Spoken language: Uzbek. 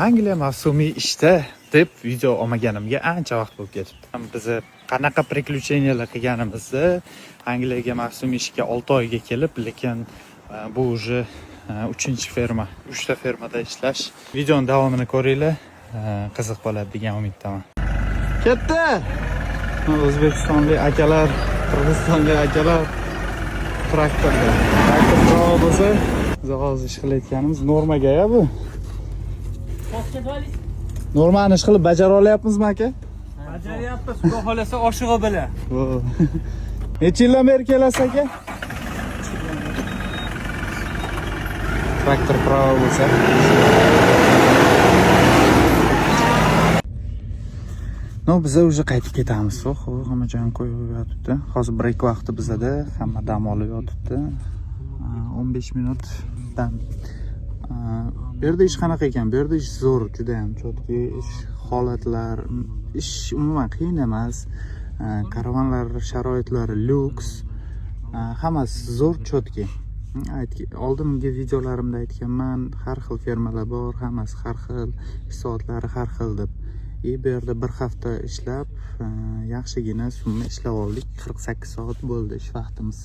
Angliya mavsumiy ishda deb video olmaganimga ancha vaqt bo'lib ketibdi. Biz qanaqa приключениялар qilganimizni Angliyaga mavsumiy ishga 6 oyga kelib, lekin bu уже 3-ferma, 3ta fermada ishlash. Videoning davomini ko'ringlar, qiziq bo'ladi degan umiddaman. Ketdi. O'zbekistonlik akalar, Qirg'izistonlik akalar traktorda. Traktor bo'lsa, biz hozir ish qilayotganimiz normaga-ya bu. Normani ish qilib bajara olyapmizmi aka? Bajaryapmiz, xudo xolasa oshig'i bilan. Necha yildan beri kelasiz aka? Traktor pravo bo'lsa. No, biz уже qaytib ketamiz. Xo'p, hamma joy qo'yib yotibdi. Hozir break vaqti bizada, hamma dam olib yotibdi. 15 minutdan bu yerda ish qanaqa ekan? Bu yerda ish zo'r, juda ham chotki ish holatlar, ish umuman qiyin emas. Karavanlar sharoitlari lyuks. Hammasi zo'r, chotki. Oldingi videolarimda aytganman, har xil fermalar bor, hammasi har xil, ish soatlari har xil deb. Bu yerda bir hafta ishlab, yaxshigina summa ishlab oldik. 48 soat bo'ldi ish vaqtimiz.